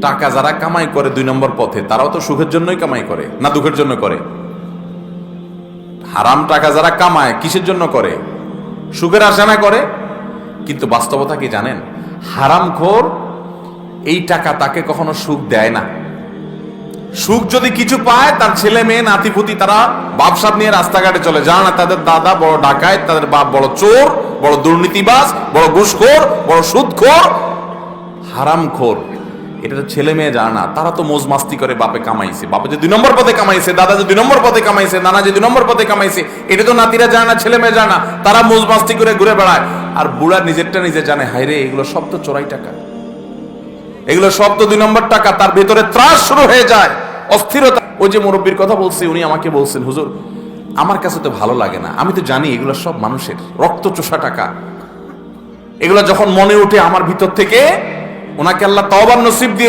টাকা যারা কামাই করে 2 নম্বর পথে, তারাও তো সুখের জন্যই কামাই করে, না দুঃখের জন্য করে? হারাম টাকা যারা কামায় কিসের জন্য করে? সুখের আশা করে। কিন্তু বাস্তবতা কি জানেন? হারামখোর এই টাকা তাকে কখনো সুখ দেয় না। সুখ যদি কিছু পায়, তার ছেলে মেয়ে নাতিপুতি তারা বাপসাপ নিয়ে রাস্তাঘাটে চলে, জানা না তাদের দাদা বড় ডাকাত, তাদের বাপ বড় চোর, বড় দুর্নীতিবাজ, বড় ঘুষখোর, বড় সুদখোর, হারামখোর। এটা তো ছেলে মেয়ে জানে না, তারা তো মোজ মাস্তি করে বাপে কামাইছে, বাপে যে 2 নম্বর পথে কামাইছে, দাদা যে 2 নম্বর পথে কামাইছে, নানা যে 2 নম্বর পথে কামাইছে, এটা তো নাতিরা জানে না, ছেলে মেয়ে জানে না, তারা মোজ মাস্তি করে ঘুরে বেড়ায়। আর বুড়া নিজেরটা নিজে জানে, হায়রে এগুলো সব তো চোরাই টাকা, এগুলো সব তো 2 নম্বর টাকা। তার ভেতরে ত্রাস শুরু হয়ে যায়, অস্থিরতা। ওই যে মুরব্বীর কথা বলছি, উনি আমাকে বলছেন, হুজুর আমার কাছে তো ভালো লাগে না, আমি তো জানি এগুলো সব মানুষের রক্ত চোষা টাকা। এগুলো যখন মনে উঠে আমার ভিতর থেকে, ওনাকে আল্লাহ তওবার নসিব দিয়ে